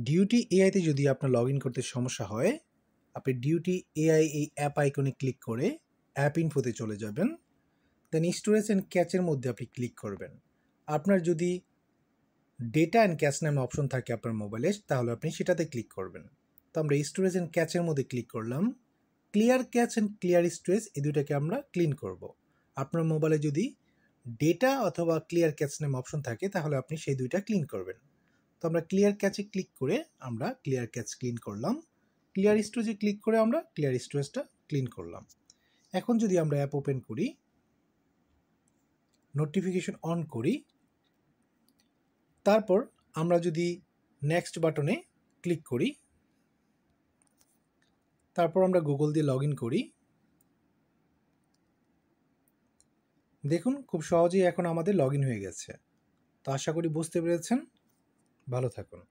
Duty এআইতে যদি আপনার log in করতে সমস্যা হয়, আপনি ডিউটি এআই এই অ্যাপ আইকনে ক্লিক করে অ্যাপ ইনফোতে চলে যাবেন। দেন স্টোরেজ অ্যান্ড ক্যাচের মধ্যে আপনি ক্লিক করবেন। আপনার যদি ডেটা অ্যান্ড ক্যাচ নামে অপশন থাকে আপনার মোবাইলে, তাহলে আপনি সেটাতে ক্লিক করবেন। তো আমরা স্টোরেজ অ্যান্ড ক্যাচের মধ্যে ক্লিক করলাম। Clear catch and clear storage এই দুইটাকে আমরা ক্লিন করব। আপনার মোবাইলে যদি ডেটা অথবা ক্লিয়ার ক্যাচ নামে অপশন থাকে তাহলে আপনি সেই দুইটা ক্লিন করবেন। তো আমরা ক্লিয়ার ক্যাচে ক্লিক করে আমরা ক্লিয়ার ক্যাচ ক্লিন করলাম। ক্লিয়ার স্টোরেজে ক্লিক করে আমরা ক্লিয়ার স্টোরেজটা ক্লিন করলাম। এখন যদি আমরা অ্যাপ ওপেন করি, নোটিফিকেশন অন করি, তারপর আমরা যদি নেক্সট বাটনে ক্লিক করি, তারপর আমরা গুগল দিয়ে লগ ইন করি, দেখুন খুব সহজেই এখন আমাদের লগ ইন হয়ে গেছে। তো আশা করি বুঝতে পেরেছেন। ভালো থাকুন।